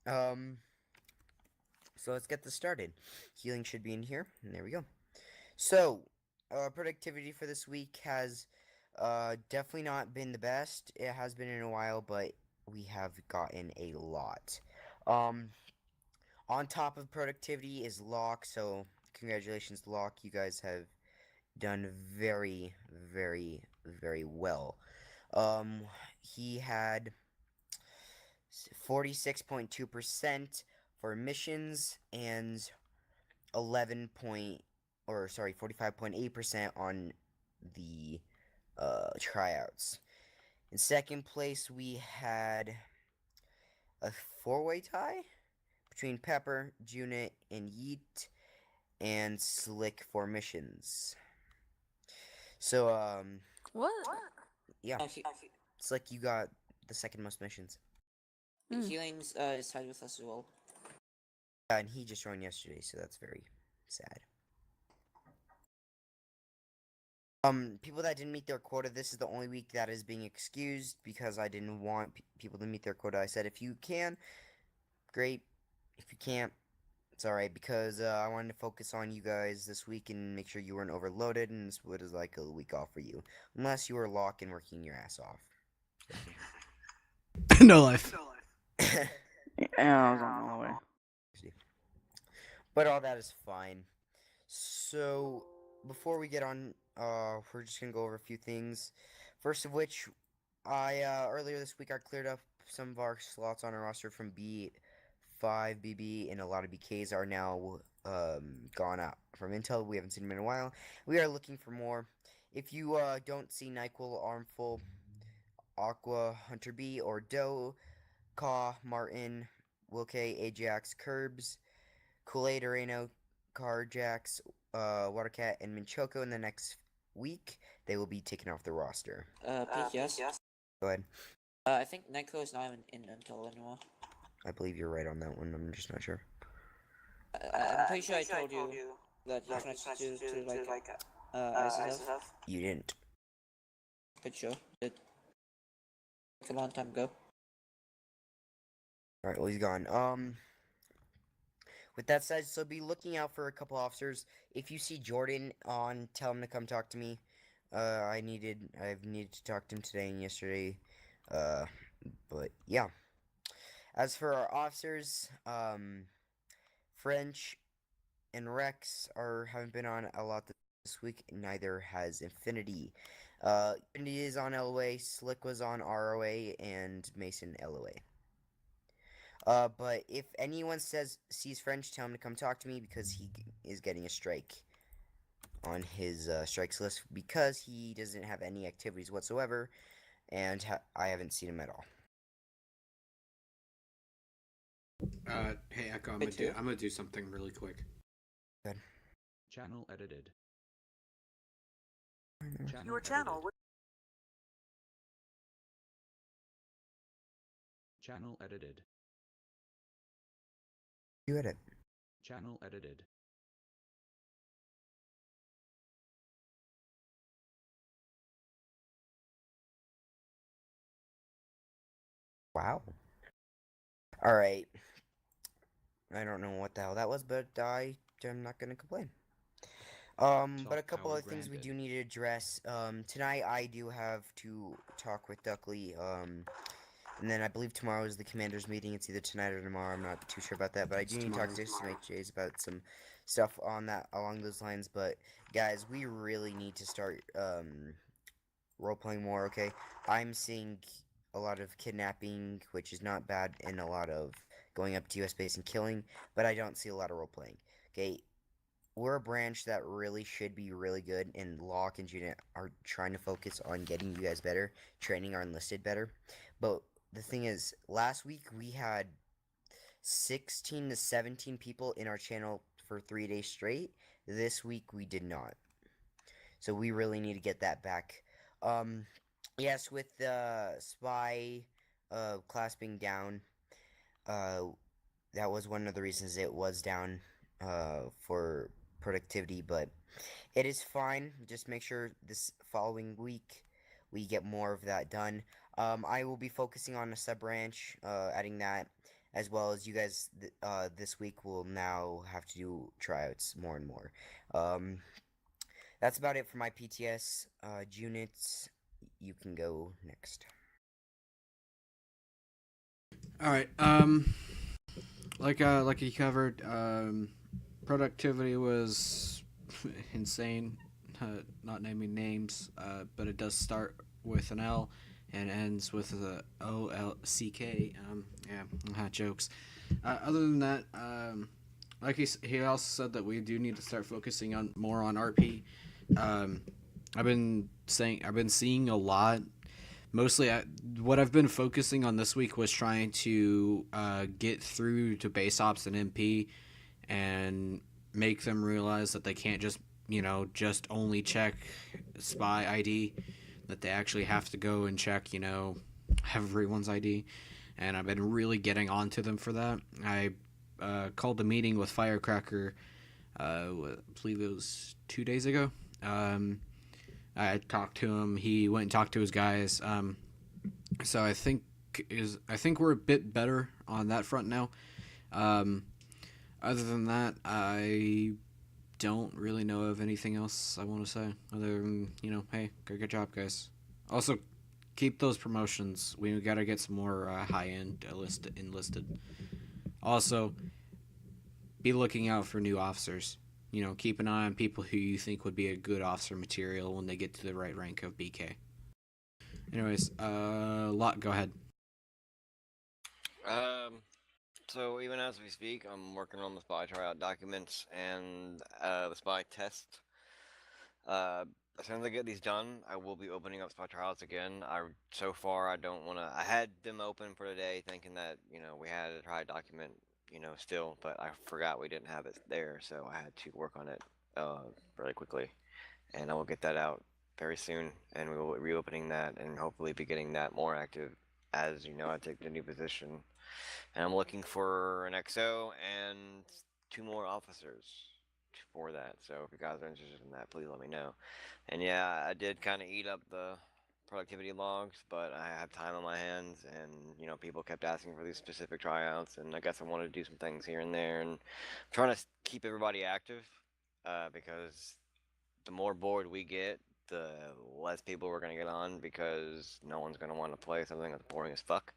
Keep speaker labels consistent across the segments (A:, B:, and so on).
A: Um, so let's get this started. Healing should be in here, and there we go. So, productivity for this week has definitely not been the best. It has been in a while, but we have gotten a lot. Um, on top of productivity is Locke, so congratulations, Locke. You guys have done very, very, very well. Um, he had 46.2% for missions and 11 point, or sorry, 45.8% on the tryouts. In second place, we had a four-way tie between Pepper, Junit, and Yeet, and Slick for missions. So,
B: What?
A: yeah, Slick, you got the second most missions.
C: Healing's is tied with us as well.
A: Yeah, and he just joined yesterday, so that's very sad. People that didn't meet their quota, this is the only week that is being excused because I didn't want people to meet their quota. I said if you can, great. If you can't, it's alright because I wanted to focus on you guys this week and make sure you weren't overloaded, and this was like a week off for you. Unless you were locked and working your ass off.
D: No life.
B: Yeah, I was on my way.
A: But all that is fine. So, before we get on, we're just gonna go over a few things. First of which, I earlier this week I cleared up some of our slots on our roster from B5, BB, and a lot of BKs are now gone out. From Intel, we haven't seen them in a while. We are looking for more. If you don't see NyQuil, Armful, Aqua, Hunter B, or Doe, Caw, Martin, Wilke, Ajax, Curbs, Kool-Aid, Areno, Carjax, Watercat, and Minchoco in the next week, they will be taken off the roster.
C: Pete, yes.
A: Go ahead.
C: I think Neko is not in Intel anymore.
A: I believe you're right on that one. I'm just not sure.
C: I'm pretty sure I told you that he's connected to like IceFuse.
A: You didn't.
C: Pretty sure. Did. Like a long time ago.
A: Alright, well, he's gone. With that said, so be looking out for a couple officers. If you see Jordan on, tell him to come talk to me. I've needed to talk to him today and yesterday. But yeah. As for our officers, French and Rex haven't been on a lot this week. Neither has Infinity. Infinity is on LOA, Slick was on ROA, and Mason LOA. But if anyone sees French, tell him to come talk to me because he is getting a strike on his strikes list because he doesn't have any activities whatsoever, and I haven't seen him at all.
D: Hey Echo, I'm gonna do something really quick.
A: Good.
E: Channel edited.
F: Your channel.
E: Channel edited.
A: You edit.
E: Channel edited.
A: Wow. Alright. I don't know what the hell that was, but I'm not gonna complain. But a couple of things we do need to address. Tonight I do have to talk with Duckley. And then I believe tomorrow is the commander's meeting. It's either tonight or tomorrow. I'm not too sure about that, but I do need to talk to Jays about some stuff along those lines. But guys, we really need to start role playing more. Okay, I'm seeing a lot of kidnapping, which is not bad, and a lot of going up to US base and killing, but I don't see a lot of role playing. Okay, we're a branch that really should be really good, and Locke and Juna are trying to focus on getting you guys better, training our enlisted better. But the thing is, last week we had 16 to 17 people in our channel for 3 days straight. This week we did not. So we really need to get that back. Yes, with the spy class being down, that was one of the reasons it was down for productivity, but it is fine. Just make sure this following week we get more of that done. I will be focusing on a sub branch, adding that, as well as you guys this week will now have to do tryouts more and more. That's about it for my PTS. Units, you can go next.
D: All right. Like you covered, productivity was insane. Not naming names, but it does start with an L and ends with a OLCK. Yeah, jokes. Other than that, like he also said that we do need to start focusing on more on RP. Um, I've been seeing a lot. Mostly, what I've been focusing on this week was trying to get through to base ops and MP, and make them realize that they can't just only check spy ID, that they actually have to go and check everyone's ID, and I've been really getting onto them for that. I called a meeting with Firecracker, I believe it was 2 days ago. I talked to him. He went and talked to his guys. So I think we're a bit better on that front now. Other than that, I don't really know of anything else I want to say other than hey, good job, guys. Also, keep those promotions. We gotta get some more high end enlisted. Also, be looking out for new officers. Keep an eye on people who you think would be a good officer material when they get to the right rank of BK. Anyways, Lot, go ahead.
F: So even as we speak, I'm working on the spy tryout documents and the spy test. As soon as I get these done, I will be opening up spy trials again. So far I don't want to. I had them open for today, thinking that we had a try document, still, but I forgot we didn't have it there, so I had to work on it really quickly, and I will get that out very soon, and we will be reopening that, and hopefully be getting that more active as I take the new position. And I'm looking for an XO and 2 more officers for that. So if you guys are interested in that, please let me know. And yeah, I did kind of eat up the productivity logs, but I have time on my hands, and people kept asking for these specific tryouts, and I guess I wanted to do some things here and there, and I'm trying to keep everybody active, because the more bored we get, the less people we're gonna get on, because no one's gonna want to play something that's boring as fuck.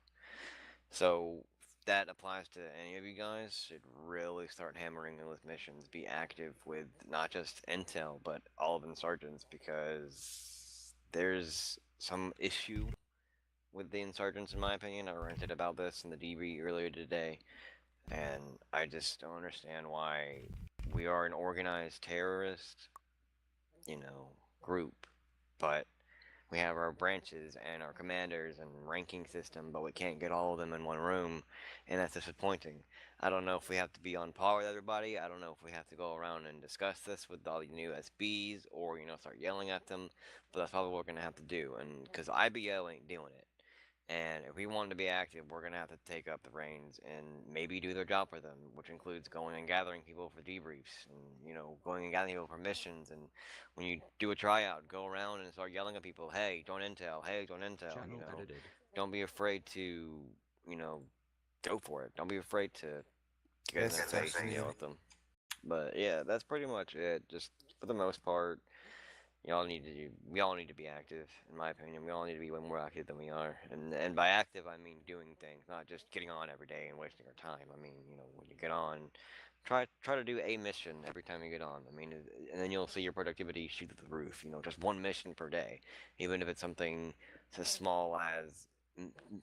F: So that applies to any of you guys. Should really start hammering in with missions. Be active with not just intel, but all of insurgents, because there's some issue with the insurgents, in my opinion. I ranted about this in the DB earlier today, and I just don't understand why we are an organized terrorist, group, but we have our branches and our commanders and ranking system, but we can't get all of them in one room, and that's disappointing. I don't know if we have to be on par with everybody. I don't know if we have to go around and discuss this with all the new SBs, or start yelling at them. But that's probably what we're gonna have to do, and because IBL ain't doing it. And if we want to be active, we're going to have to take up the reins and maybe do their job for them, which includes going and gathering people for debriefs, and, going and gathering people for missions. And when you do a tryout, go around and start yelling at people, hey, join intel, hey, join intel,
E: Channel edited.
F: Don't be afraid to, go for it. Don't be afraid to get in their face and yell at them. But yeah, that's pretty much it. Just for the most part, we all need to be active, in my opinion. We all need to be way more active than we are, and by active I mean doing things, not just getting on every day and wasting our time. I mean, when you get on, try to do a mission every time you get on. I mean, and then you'll see your productivity shoot through the roof. Just one mission per day, even if it's something as small as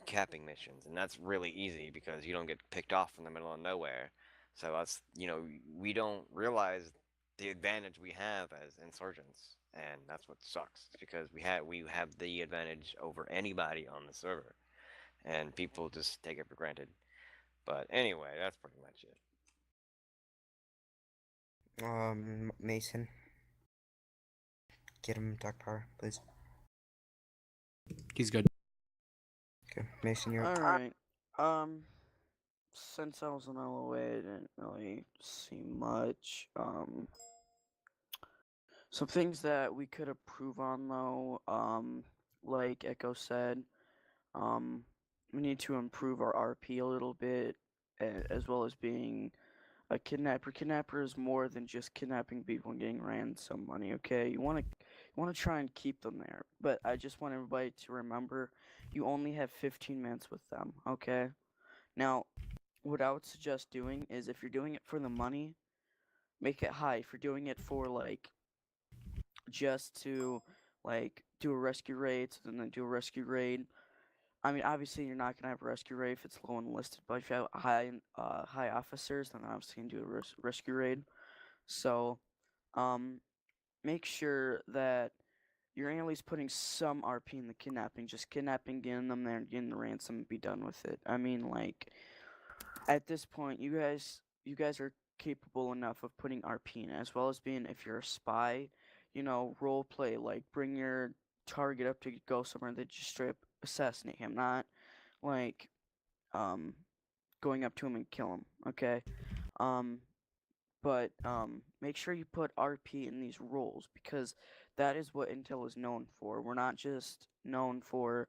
F: capping missions, and that's really easy because you don't get picked off in the middle of nowhere. So that's we don't realize the advantage we have as insurgents, and that's what sucks. It's because we have the advantage over anybody on the server, and people just take it for granted. But anyway, that's pretty much it.
A: Mason, get him dark power, please.
D: He's good.
A: Okay, Mason, you're up.
B: Alright. Since I was an LOA, I didn't really see much. Some things that we could improve on though, like Echo said, we need to improve our RP a little bit. as well as being a kidnapper. Kidnapper is more than just kidnapping people and getting ransom money. Okay, you want to try and keep them there, but I just want everybody to remember you only have 15 minutes with them. Okay, now what I would suggest doing is if you're doing it for the money, make it high. If you're doing it for like just to like do a rescue raid, so then do a rescue raid. I mean, obviously you're not gonna have a rescue raid if it's low enlisted, but if you have high officers, then obviously you can do a rescue raid. So, um, make sure that you're at least putting some RP in the kidnapping. Just kidnapping, getting them there, and getting the ransom, and be done with it. I mean, like at this point, you guys are capable enough of putting RP in, as well as being if you're a spy, role play like bring your target up to go somewhere that just straight up assassinate him, not like um going up to him and kill him. Okay, um, but make sure you put RP in these roles because that is what Intel is known for. We're not just known for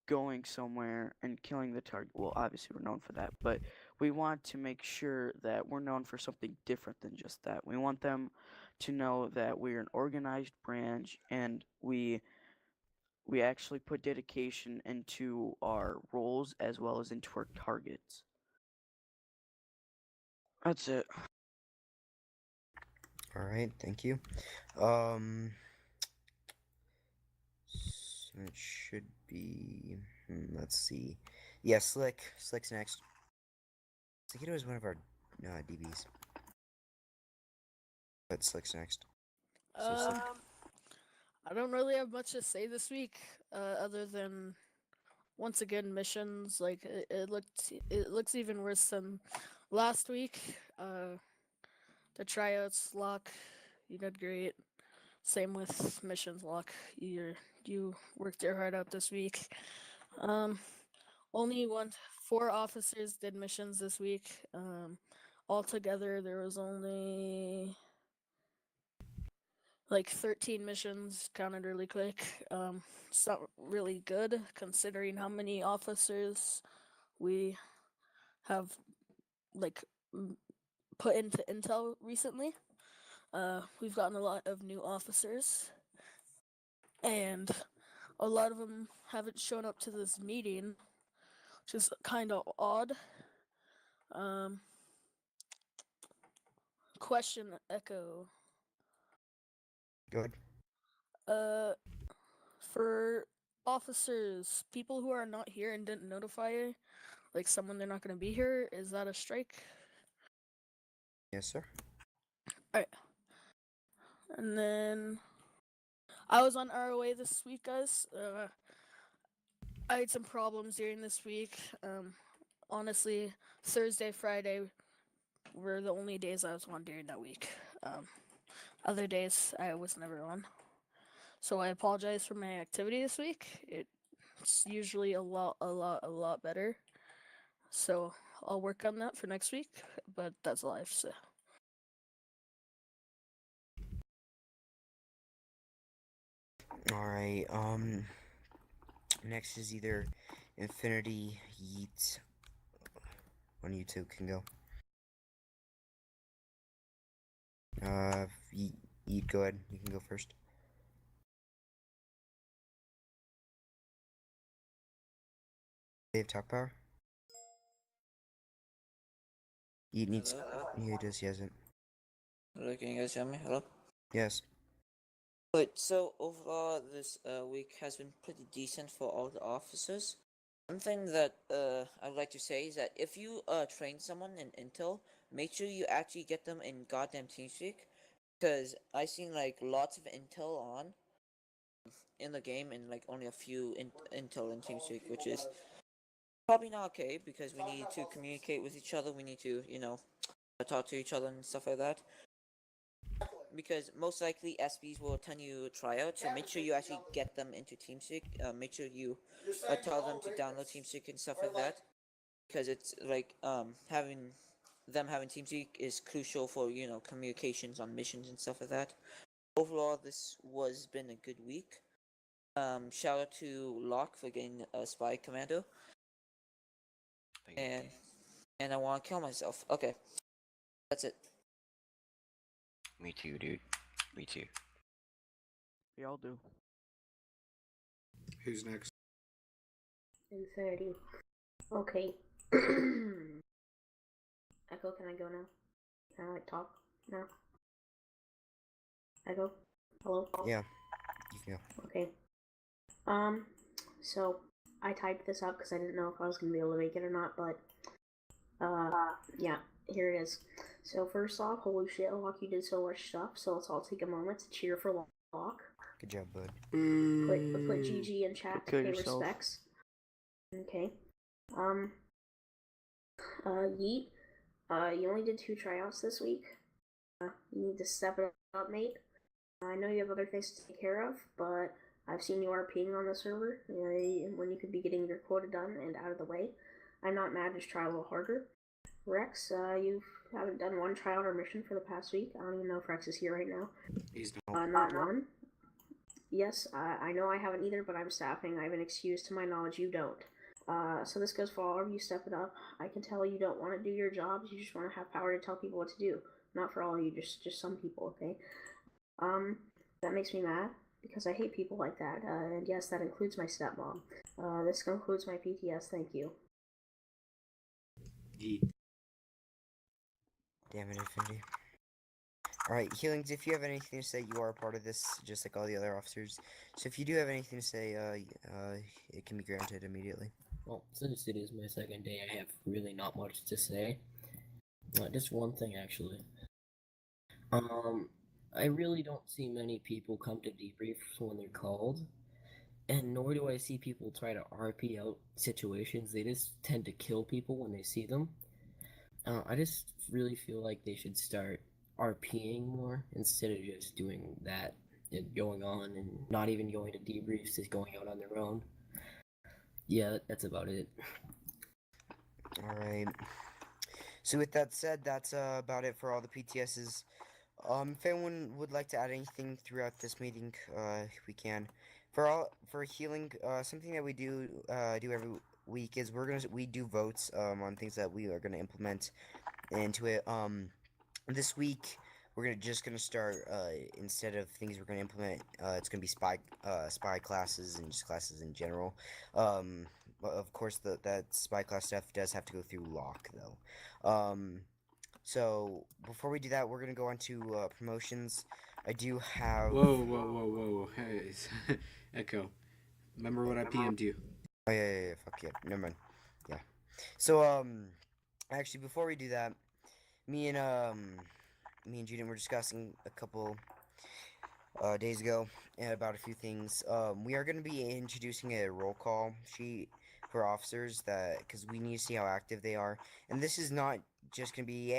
B: going somewhere and killing the target. Well, obviously we're known for that, but we want to make sure that we're known for something different than just that. We want them to know that we're an organized branch and we actually put dedication into our roles as well as into our targets. That's it.
A: All right, thank you. So it should be. Let's see. Yeah, Slick. Slick's next. Slickito is one of our DBs. But Slick's next. So Slick.
G: I don't really have much to say this week, other than once again missions. Like it looks even worse than last week. The tryouts, Lock, you did great. Same with missions, Lock. You worked your heart out this week. Only 4 officers did missions this week. Altogether there was only like 13 missions, counted really quick. It's not really good considering how many officers we have like put into intel recently. We've gotten a lot of new officers, and a lot of them haven't shown up to this meeting, which is kind of odd. Question Echo.
A: Good.
G: For officers, people who are not here and didn't notify like someone they're not going to be here, is that a strike?
A: Yes, sir.
G: Alright. And then I was on ROA this week, guys. I had some problems during this week. Honestly, Thursday, Friday were the only days I was on during that week. Other days I was never on. So I apologize for my activity this week. It's usually a lot better. So I'll work on that for next week, but that's all I have to say.
A: All right. Next is either Infinity, Yeet. One of you two can go. Yeet, go ahead. You can go first. They have talk power. Yeet needs.
C: Hello?
A: Yeah, he does. He hasn't.
C: Hello, can you guys hear me? Hello?
A: Yes.
C: But so overall, this week has been pretty decent for all the officers. One thing that I'd like to say is that if you train someone in Intel, make sure you actually get them in goddamn TeamSpeak, because I seen like lots of Intel on in the game and like only a few Intel in TeamSpeak, which is probably not okay because we need to communicate with each other. We need to talk to each other and stuff like that. Because most likely SBs will attend you tryout, so make sure you actually get them into TeamSpeak. Make sure you tell them to download TeamSpeak and stuff like that, because it's like having TeamSpeak is crucial for communications on missions and stuff like that. Overall, this was been a good week. Shout out to Locke for getting a spy commando.
F: Thank you.
C: And and I want to kill myself. Okay, that's it.
F: Me too, dude. Me too.
B: We all do.
D: Who's next?
H: 2:30. Okay. Echo, can I go now? Can I talk now? Echo? Hello?
A: Yeah, you can go.
H: Okay. So I typed this up because I didn't know if I was gonna be able to make it or not, but yeah, here it is. So first off, holy shit, Locke, you did so much stuff. So let's all take a moment to cheer for Locke.
A: Good job, bud.
H: Put GG in chat to
B: Kill
H: pay
B: yourself.
H: respects. Okay. Yeet. You only did 2 tryouts this week. You need to step it up, mate. I know you have other things to take care of, but I've seen you RPing on the server when you could be getting your quota done and out of the way. I'm not mad, just try a little harder. Rex, you haven't done 1 tryout or mission for the past week. I don't even know if Rex is here right now.
D: He's not.
H: Not 1. Yes, I know I haven't either, but I'm staffing. I have an excuse to my knowledge you don't. So this goes for all of you, step it up. I can tell you don't want to do your jobs, you just want to have power to tell people what to do. Not for all of you, just some people, okay? That makes me mad, because I hate people like that, and yes, that includes my stepmom. This concludes my PTS, thank you.
A: Damn it, Infinity. Alright, Healings, if you have anything to say, you are a part of this, just like all the other officers. So if you do have anything to say, it can be granted immediately.
I: Well, since it is my second day, I have really not much to say. Just one thing, actually. I really don't see many people come to debriefs when they're called, and nor do I see people try to RP out situations. They just tend to kill people when they see them. I just really feel like they should start RPing more instead of just doing that and going on and not even going to debriefs, just going out on their own. Yeah, that's about it.
A: Alright. So with that said, that's about it for all the PTSs. If anyone would like to add anything throughout this meeting, we can. For healing, something that we do every week is we do votes on things that we are gonna implement into it. This week we're just gonna start instead of things we're gonna implement, it's gonna be spy classes and just classes in general. But of course that spy class stuff does have to go through Locke though. So before we do that, we're gonna go on to promotions. I do have.
D: Whoa! Hey, Echo. Remember what I PM'd you?
A: Oh yeah. Fuck yeah. Never mind. Yeah. So actually, before we do that, me and Juden were discussing a couple days ago about a few things. We are gonna be introducing a roll call sheet for officers because we need to see how active they are, and this is not just gonna be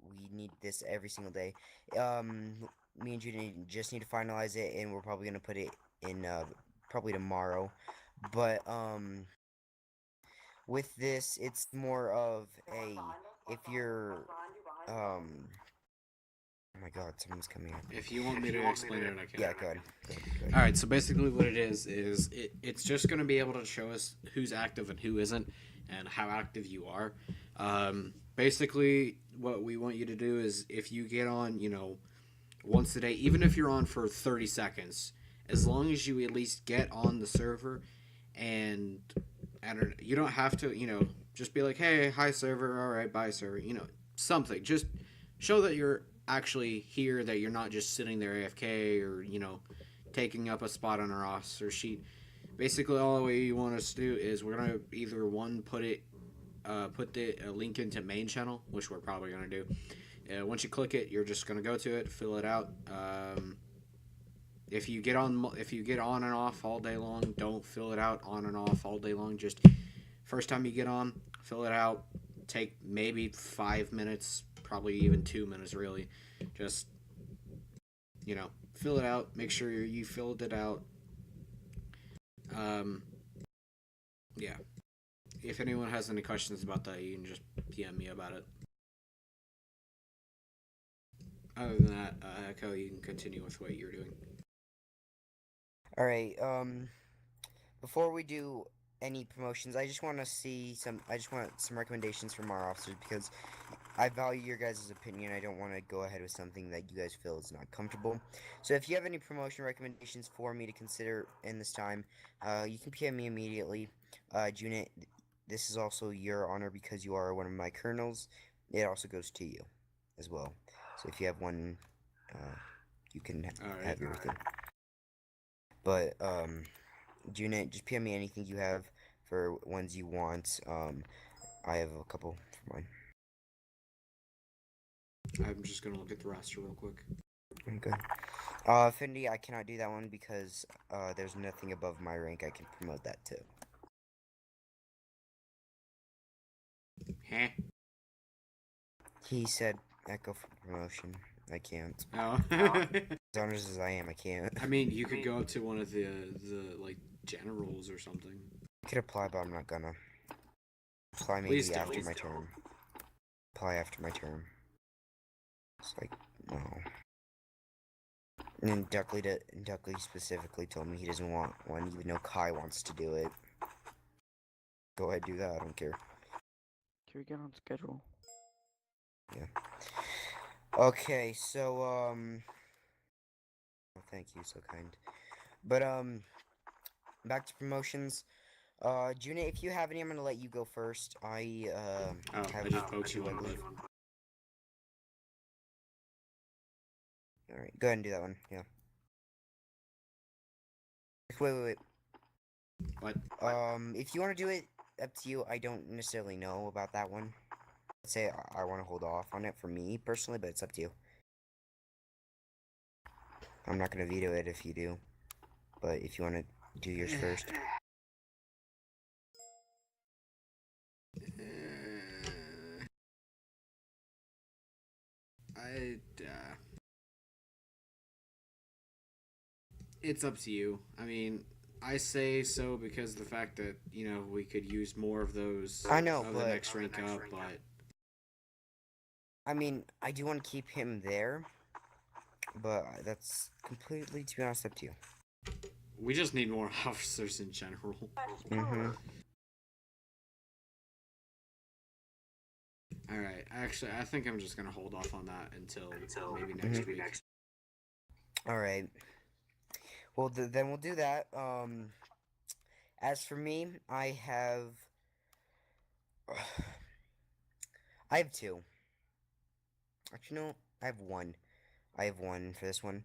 A: we need this every single day. Me and Juden just need to finalize it, and we're probably gonna put it in probably tomorrow. But with this, it's more of if you're oh my god, someone's coming in.
D: If you want me to explain it, I can.
A: Yeah, go ahead.
D: All right. So basically, what it is it's just going to be able to show us who's active and who isn't, and how active you are. Basically, what we want you to do is if you get on, once a day, even if you're on for 30 seconds, as long as you at least get on the server, and you don't have to, just be like, hey, hi server, all right, bye server, something. Just show that you're actually here, that you're not just sitting there AFK or taking up a spot on our roster sheet. Basically, all the way you want us to do is we're gonna either put the link into main channel, which we're probably gonna do. Once you click it, you're just gonna go to it, fill it out. If you get on and off all day long, don't fill it out on and off all day long. Just first time you get on, fill it out. Take maybe 5 minutes, probably even 2 minutes, really. Just fill it out. Make sure you filled it out. Yeah. If anyone has any questions about that, you can just PM me about it. Other than that, Echo, you can continue with what you're doing.
A: Alright, before we do any promotions. I just want to see some. I just want some recommendations from our officers because I value your guys' opinion. I don't want to go ahead with something that you guys feel is not comfortable. So if you have any promotion recommendations for me to consider in this time, you can PM me immediately. Junit, this is also your honor because you are one of my colonels. It also goes to you as well. So if you have one, you can have everything. But Junit, just PM me anything you have for ones you want. I have a couple for mine.
D: I'm just gonna look at the roster real quick.
A: Okay. Findy, I cannot do that one because there's nothing above my rank I can promote that to.
D: Huh?
A: He said echo for promotion. I can't.
D: Oh.
A: As honest as I am, I can't.
D: I mean, you could go up to one of the like generals or something.
A: I could apply, but I'm not gonna. Apply
D: Please
A: maybe
D: don't.
A: after my term. Apply after my term. It's like, no. And then Duckley specifically told me he doesn't want one, even though Kai wants to do it. Go ahead, do that. I don't care.
B: Can we get on schedule?
A: Yeah. Okay, so oh, thank you, so kind. But back to promotions. Juna, if you have any, I'm gonna let you go first. I have
D: I just poked you, I believe.
A: All right, go ahead and do that one. Yeah. Wait.
D: What?
A: If you want to do it, up to you. I don't necessarily know about that one. Let's say I want to hold off on it for me personally, but it's up to you. I'm not gonna veto it if you do, but if you want to do yours first.
D: It's up to you. I mean, I say so because of the fact that, you know, we could use more of those
A: I know,
D: of
A: but
D: the next rank up, but
A: I mean, I do want to keep him there, but that's completely, to be honest, up to you.
D: we just need more officers in general.
A: Mm-hmm.
D: Alright, actually, I think I'm just gonna hold off on that until maybe next week.
A: All right. Well, then we'll do that. As for me, I have two. Actually, no, I have one. I have one for this one.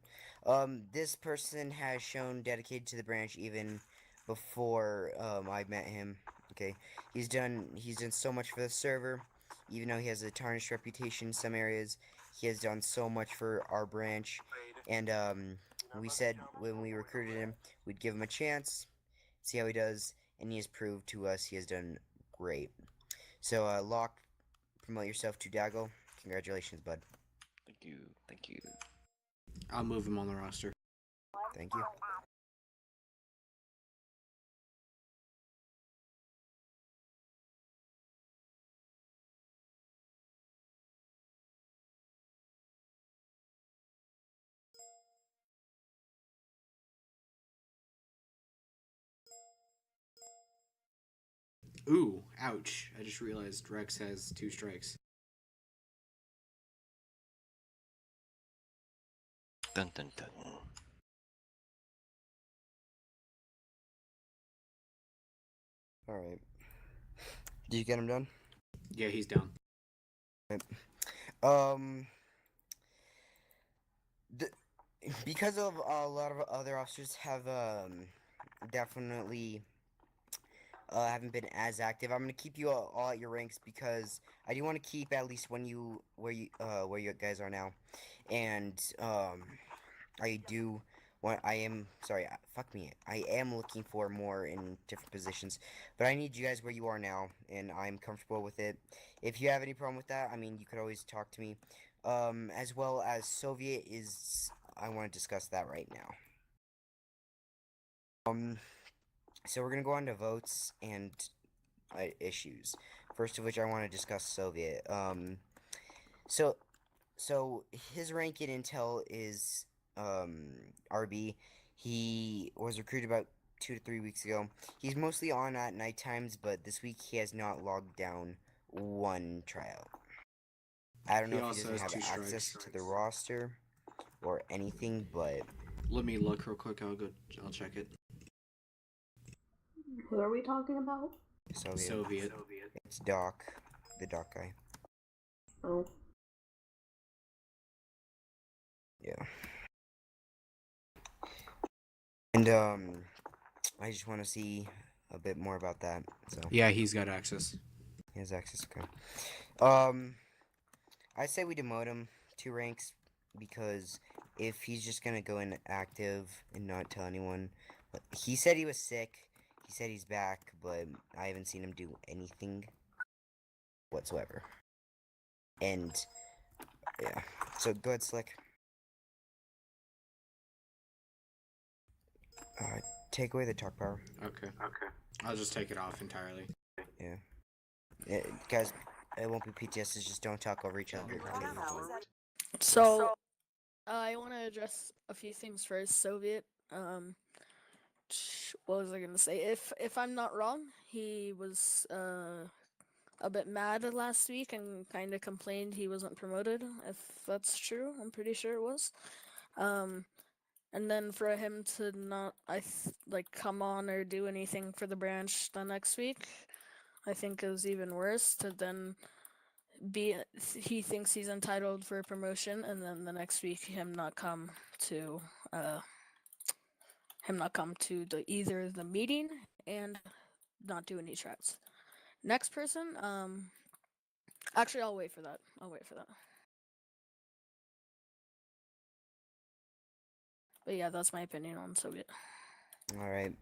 A: This person has shown dedicated to the branch even before I met him. Okay, he's done so much for the server, even though he has a tarnished reputation in some areas. He has done so much for our branch, and we said when we recruited him, we'd give him a chance, see how he does, and he has proved to us he has done great. So, Locke, promote yourself to Dago. Congratulations, bud.
J: Thank you.
D: I'll move him on the roster.
A: Thank you.
D: Ooh, ouch. I just realized Rex has 2 strikes.
J: Dun dun dun.
A: Alright. Did you get him done?
D: Yeah, he's down.
A: Right. Because of a lot of other officers have definitely haven't been as active. I'm gonna keep you all at your ranks because I do want to keep at least where you guys are now, and I do want. I am sorry. Fuck me. I am looking for more in different positions, but I need you guys where you are now, and I'm comfortable with it. If you have any problem with that, I mean, you could always talk to me. As well as Soviet is. I want to discuss that right now. So we're gonna go on to votes and issues. First of which I want to discuss Soviet. So his rank in Intel is RB. He was recruited about 2 to 3 weeks ago. He's mostly on at night times, but this week he has not logged down one tryout. I don't
D: He
A: know if he
D: also
A: doesn't
D: has
A: have
D: 2
A: access
D: strikes.
A: to the roster or anything, but
D: Let me look real quick. I'll check it.
H: Who are we talking about?
D: Soviet.
A: It's Doc, the Doc guy.
H: Oh.
A: Yeah. And I just want to see a bit more about that. So
D: Yeah, he's got access.
A: he has access. Okay. I say we demote him 2 ranks because if he's just gonna go inactive and not tell anyone, he said he was sick. He said he's back, but I haven't seen him do anything whatsoever. And yeah, so go ahead, Slick. Take away the talk power.
D: Okay. I'll just take it off entirely.
A: Yeah. Guys, it won't be PTS. Just don't talk over each other.
G: So, I want to address a few things first. Soviet. What was I gonna say? If I'm not wrong, he was a bit mad last week and kind of complained he wasn't promoted. If that's true, I'm pretty sure it was. And then for him to not, come on or do anything for the branch the next week, I think is even worse. To then he thinks he's entitled for a promotion, and then the next week him not come to either the meeting and not do any tries. Next person, actually I'll wait for that. But yeah, that's my opinion on Soviet.
A: All right.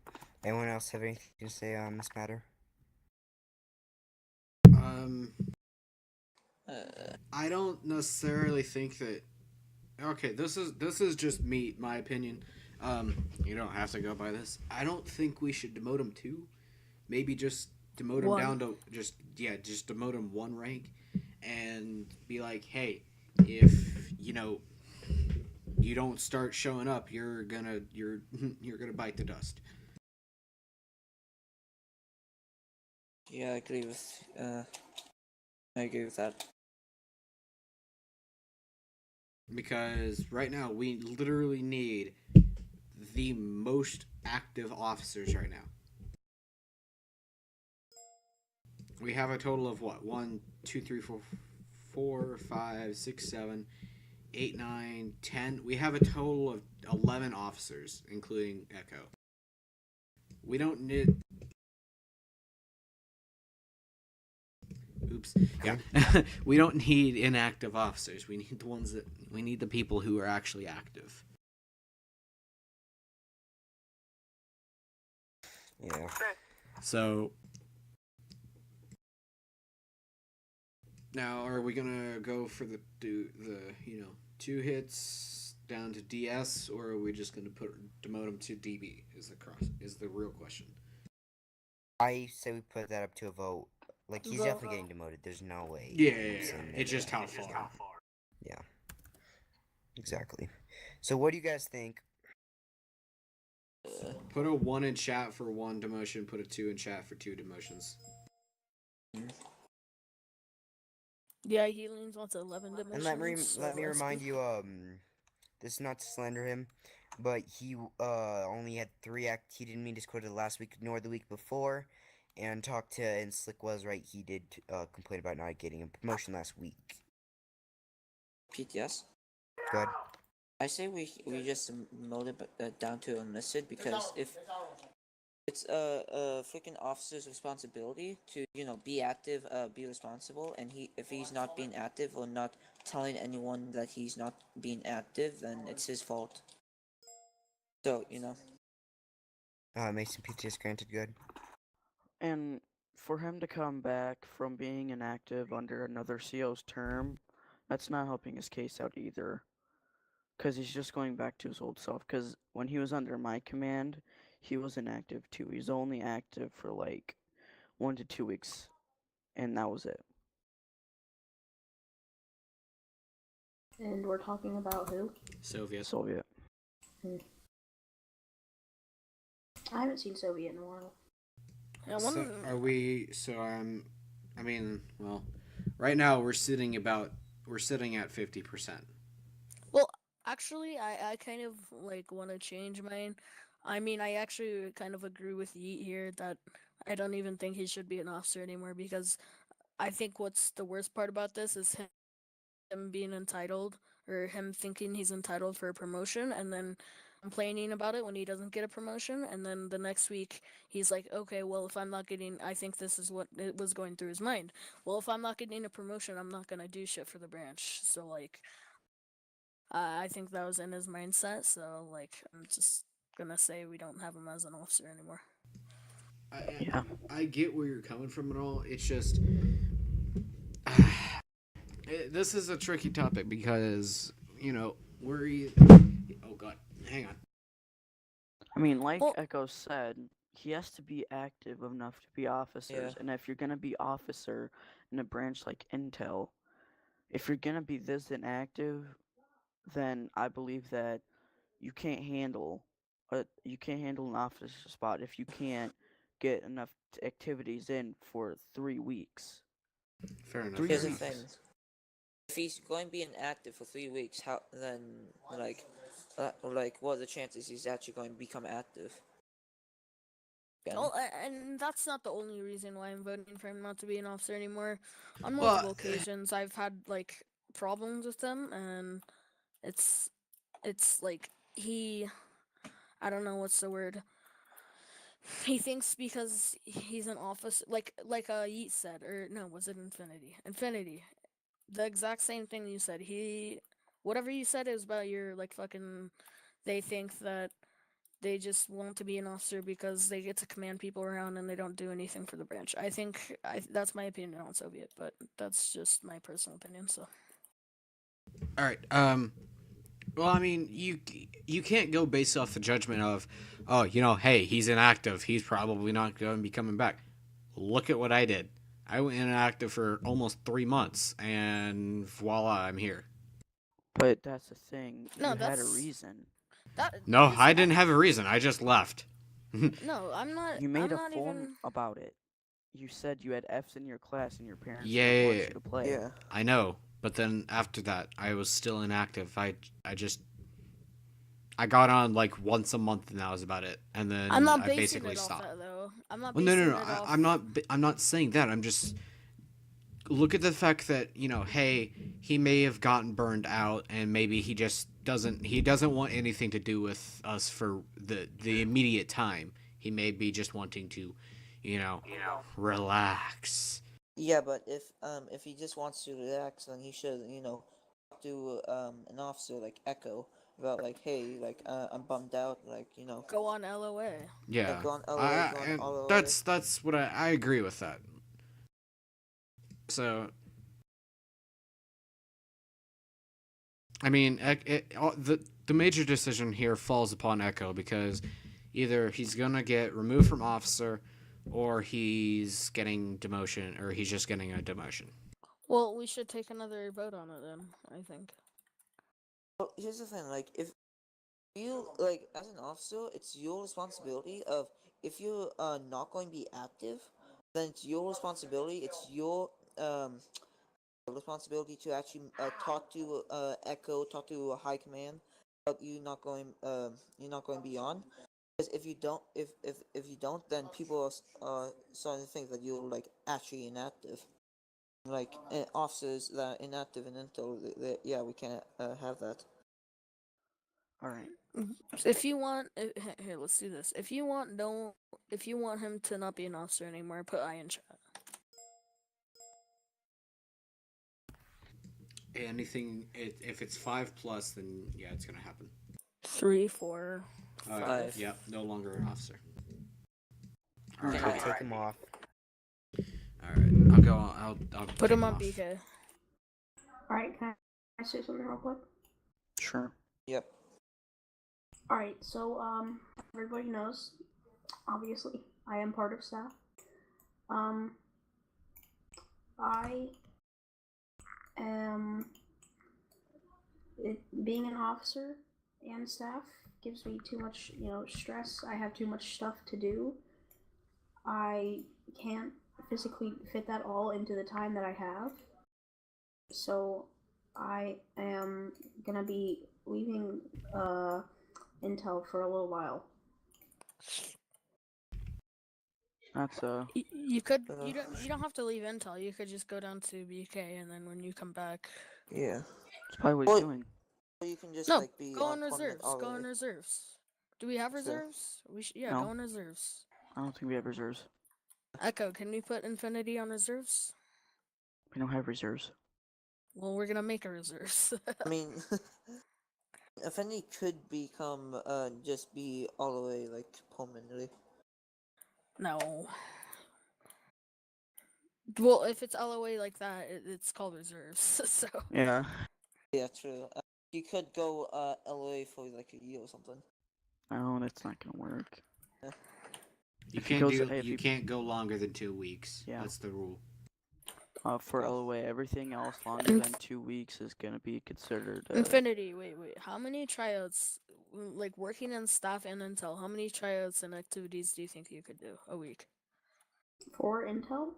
A: Anyone else have anything to say on this matter?
D: I don't necessarily think that. Okay, this is just my opinion. You don't have to go by this. I don't think we should demote him 2. Maybe just demote him down to just demote him 1 rank, and be like, hey, if you don't start showing up, you're gonna bite the dust.
C: Yeah, I agree with that.
D: Because right now we literally need the most active officers right now. We have a total of what? 1, 2, 3, 4, 5, 6, 7, 8, 9, 10. We have a total of 11 officers, including Echo. We don't need. Oops. Yeah. We don't need inactive officers. We need the people who are actually active.
A: Yeah.
D: So now, are we gonna go for the 2 hits down to DS, or are we just gonna demote him to DB? Is the real question.
A: I say we put that up to a vote. Like, he's definitely getting demoted. There's no way.
D: Yeah. It's just how far.
A: Yeah. Exactly. So what do you guys think?
D: Put a 1 in chat for 1 demotion. Put a 2 in chat for 2 demotions.
G: Yeah, he leans wants 11 dimensions.
A: And let me remind you, this is not to slander him, but he only had 3 he didn't mean to quote it last week nor the week before, and Slick was right, he did complain about not getting a promotion last week.
C: PTS.
A: Go ahead.
C: I say we just mode it down to unlisted, because if it's a freaking officer's responsibility to be active, be responsible, and if he's not being active or not telling anyone that he's not being active, then it's his fault. So
A: Mason PTS granted, good.
B: And for him to come back from being inactive under another CO's term, that's not helping his case out either. Because he's just going back to his old self. Because when he was under my command, he was inactive too. He's only active for 1 to 2 weeks. And that was it.
H: And we're talking about who?
D: Soviet.
B: Soviet.
H: I haven't seen Soviet in a while.
G: Yeah,
D: So
G: one.
D: are we? So I mean, well, right now we're sitting at 50%.
G: Well, actually, I kind of like want to change mine. I mean, I actually kind of agree with Yeet here that I don't even think he should be an officer anymore because I think what's the worst part about this is him being entitled or him thinking he's entitled for a promotion and then complaining about it when he doesn't get a promotion, and then the next week he's like, okay, well, if I'm not getting, I think this is what it was going through his mind, well, if I'm not getting a promotion, I'm not gonna do shit for the branch. So like I think that was in his mindset, so like I'm just gonna say we don't have him as an officer anymore.
B: Yeah.
D: I get where you're coming from and all. It's just this is a tricky topic because we're. Oh God, hang on.
B: I mean, like
G: Well,
B: Echo said, he has to be active enough to be officers.
C: Yeah.
B: And if you're gonna be officer in a branch like Intel, if you're gonna be this inactive, then I believe that you can't handle an officer spot if you can't get enough activities in for 3 weeks.
D: Fair enough.
B: Three
C: Here's
D: Fair
C: the
D: enough.
C: thing:
B: weeks.
C: if he's going to be inactive for 3 weeks, how then like what are the chances he's actually going to become active? Again?
G: well, and that's not the only reason why I'm voting for him not to be an officer anymore. On
D: Well,
G: multiple occasions, I've had like problems with him, and it's like I don't know what's the word. He thinks because he's an officer, like Yeet said, or no, was it Infinity? Infinity, the exact same thing you said. Whatever you said is about your like fucking. They think that they just want to be an officer because they get to command people around and they don't do anything for the branch. I think that's my opinion on Soviet, but that's just my personal opinion. So
D: all right. Well, I mean, you can't go based off the judgment of, oh, hey, he's inactive. He's probably not going to be coming back. Look at what I did. I went inactive for almost 3 months, and voila, I'm here.
B: But that's the thing.
G: no,
B: You had a
G: that's
B: reason.
G: that.
D: No,
G: This
D: I didn't have a reason. I just left.
G: no, I'm not.
B: You made
G: I'm
B: a
G: not
B: phone
G: even.
B: about it. You said you had F's in your class and your parents didn't want
D: Yeah,
B: you to play.
C: Yeah.
D: I know. But then after that, I was still inactive. I got on like once a month, and that was about it. And
G: I'm
D: then
G: not
D: I
G: basing
D: basically
G: it off
D: stopped.
G: that though. I'm not
D: Well, no,
G: basing
D: no, no.
G: it off.
D: I'm not saying that. I'm just look at the fact that hey, he may have gotten burned out, and maybe he just doesn't want anything to do with us for the immediate time. He may be just wanting to, relax.
C: Yeah, but if he just wants to relax, then he should talk to an officer like Echo about like, hey, like I'm bummed out, like
G: Go on LOA.
D: Yeah,
C: go on LOA, go on
D: and
C: LOA.
D: that's what I agree with that. So, I mean, the major decision here falls upon Echo because either he's gonna get removed from officer, or he's getting demotion, or he's just getting a demotion.
G: Well, we should take another vote on it then. I think.
C: Well, here's the thing: like if you like as an officer, it's your responsibility of if you're not going to be active, then it's your responsibility. It's your responsibility to actually talk to Echo, talk to High Command about you're not going to be on. Because if you don't, if you don't, then people are starting to think that you're like actually inactive. Like officers that are inactive in Intel, yeah, we can't have that.
B: All right.
G: If you want, here, let's do this. If you want, don't. If you want him to not be an officer anymore, put I in chat.
D: Anything if it's 5+, then yeah, it's gonna happen.
G: 3, 4, 5.
D: Yeah, no longer an officer.
A: All
C: Okay.
A: right, take him off.
D: All right, I'll go. I'll
G: Put him
D: take
G: on
D: off.
G: BK.
H: Alright, can I say something real quick?
B: Sure.
C: Yep.
H: Alright, so, everybody knows, obviously, I am part of staff. I am being an officer and staff gives me too much, stress. I have too much stuff to do. I can't physically fit that all into the time that I have. So I am gonna be leaving Intel for a little while.
B: That's
G: You could you don't have to leave Intel. You could just go down to BK, and then when you come back,
C: Yeah.
B: That's probably what
C: Well,
B: he's doing.
C: Or you can just
G: no,
C: like be
G: go on
C: on permanent
G: reserves.
C: all
G: Go
C: the
G: on
C: way.
G: reserves. Do we have
C: Sure.
G: reserves? Yeah,
B: No.
G: go on reserves.
B: I don't think we have reserves.
G: Echo, can we put Infinity on reserves?
B: We don't have reserves.
G: Well, we're gonna make a reserves.
C: I mean, Affinity could become just be all the way like permanently.
G: No. Well, if it's LOA like that, it's called reserves. So.
B: Yeah.
C: Yeah, true. You could go LA for like a year or something.
B: No, that's not gonna work.
D: You
B: If he
D: can't
B: goes-
D: do.
B: if
D: You
B: he-
D: can't go longer than 2 weeks.
B: Yeah.
D: That's the rule.
B: For
C: Oh.
B: LOA, everything else longer than 2 weeks is gonna be considered.
G: Infinity, wait. How many tryouts, like working in staff and Intel, how many tryouts and activities do you think you could do a week?
H: For Intel,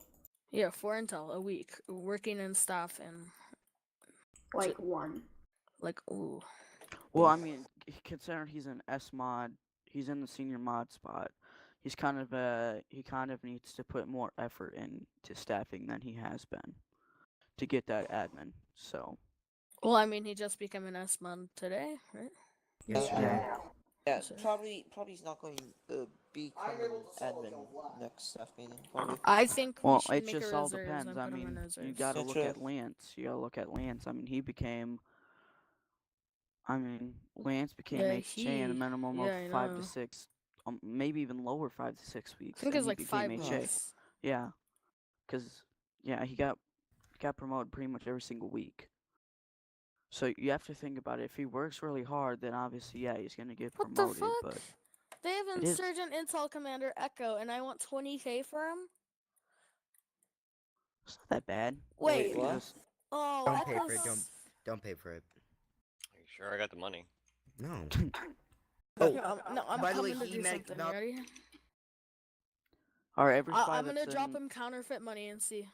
G: Yeah, for Intel, a week. Working in staff and,
H: like one.
G: like, ooh.
B: Well, I mean, considering he's an S mod, he's in the senior mod spot. He kind of needs to put more effort into staffing than he has been to get that admin. So
G: Well, I mean, he just became an S-Mod today, right?
A: Yesterday.
C: Yeah,
G: So-
C: probably he's not going to become admin next staff meeting. Probably.
G: I think we
B: well,
G: should
B: it
G: make
B: just
G: a
B: all
G: reserves
B: depends.
G: and
B: I
G: put him in
B: mean,
G: reserves.
B: you gotta
C: Yeah,
B: look
C: true.
B: at Lance. You gotta look at Lance. I mean, he became. Lance became
G: Yeah,
B: HA in a minimum
G: yeah, I
B: of 5 to
G: know.
B: 6, maybe even lower 5 to 6
G: I
B: weeks.
G: think
B: and
G: it's
B: he
G: like
B: became
G: 5
B: HA.
G: weeks.
B: Yeah, because he got promoted pretty much every single week. So you have to think about it. If he works really hard, then obviously, yeah, he's gonna get
G: What the
B: promoted.
G: fuck?
B: But
G: They have
B: it is.
G: Insurgent Intel Commander Echo, and I want 20k for him?
B: It's not that bad.
G: Wait,
C: what?
B: Just-
G: Oh,
A: Don't pay for it.
G: Echo's...
A: Don't pay for it.
F: Are you sure I got the money?
A: No.
G: Oh,
A: Oh,
G: I'm
A: by the way,
G: coming to
A: he
G: do
A: meant
G: something.
A: about-
G: You ready?
B: All right, every spy
G: I'm gonna
B: that's
G: drop
B: in,
G: him counterfeit money and see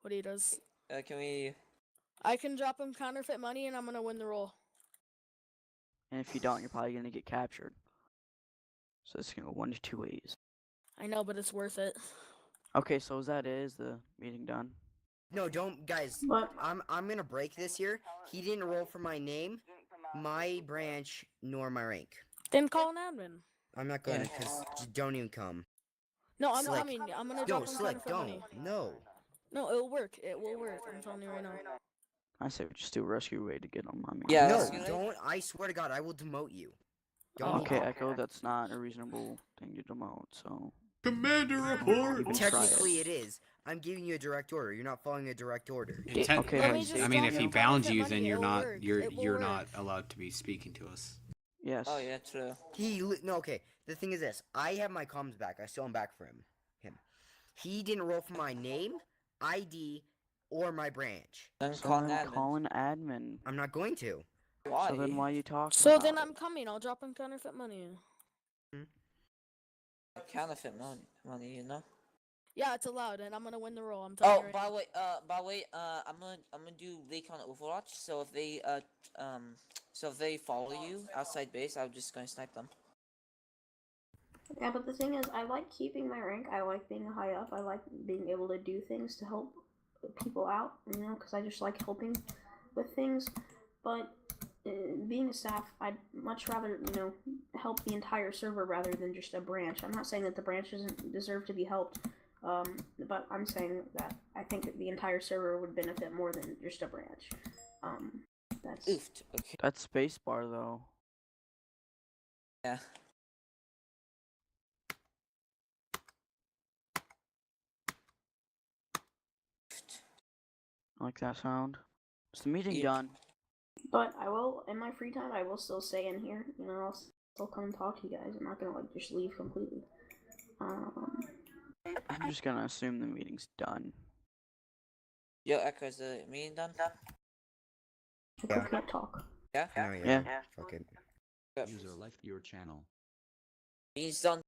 G: what he does.
C: Can we?
G: I can drop him counterfeit money, and I'm gonna win the roll.
B: and if you don't, you're probably gonna get captured. So it's gonna go 1 to 2 ways.
G: I know, but it's worth it.
B: Okay, so is the meeting done?
A: No, don't, guys.
H: But
A: I'm gonna break this here. He didn't roll for my name, my branch, nor my rank.
G: Then call an admin.
A: I'm not gonna, cause don't even come.
G: No, I'm
A: Slick.
G: coming. I'm gonna
A: No,
G: drop him
A: Slick,
G: counterfeit money.
A: don't. No.
G: No, it'll work. It will work. I'm telling you right now.
B: I say we just do a rescue raid to get him. I mean,
C: Yeah,
A: No,
C: rescue raid?
A: don't. I swear to God, I will demote you. Don't
B: Okay,
A: even-
B: Echo, that's not a reasonable thing to demote. So
D: Commander report.
B: You can try
A: Technically,
B: it.
A: it is. I'm giving you a direct order. You're not following a direct order.
B: Okay,
G: Let me just
D: I mean,
G: drop
D: if he
G: him
D: bounds
G: counterfeit
D: you,
G: money,
D: then you're
G: it'll
D: not.
G: work.
D: You're
G: It will
D: you're
G: work.
D: not allowed to be speaking to us.
B: yes.
C: Oh yeah, true.
A: No, okay. The thing is this. I have my comms back. I still am back for him. He didn't roll for my name, ID, or my branch.
C: Then
B: So
C: call an
B: then
C: admin.
B: call an admin.
A: I'm not going to.
C: Why?
B: So then why you talking
G: So
B: about
G: then
B: it?
G: I'm coming. I'll drop him counterfeit money.
C: Counterfeit money, you know.
G: Yeah, it's allowed, and I'm gonna win the roll. I'm telling
C: Oh,
G: you right
C: by
G: now.
C: the way, I'm gonna do leak on Overwatch. So if they follow you outside base, I'm just gonna snipe them.
H: yeah, but the thing is, I like keeping my rank. I like being high up. I like being able to do things to help people out. Because I just like helping with things. But being a staff, I'd much rather help the entire server rather than just a branch. I'm not saying that the branch doesn't deserve to be helped. But I'm saying that I think that the entire server would benefit more than just a branch. That's
C: Oofed. Okay.
B: That's spacebar though.
C: Yeah.
B: I like that sound. Is the meeting
C: Yeah.
B: done?
H: But I will, in my free time, I will still stay in here. I'll still come and talk to you guys. I'm not gonna just leave completely.
B: I'm just gonna assume the meeting's done.
C: Yo, Echo, is the meeting done?
H: I can't talk.
C: Yeah.
A: No,
B: Yeah.
A: Fuck it.
C: Yep.
E: User left your channel.
C: He's done.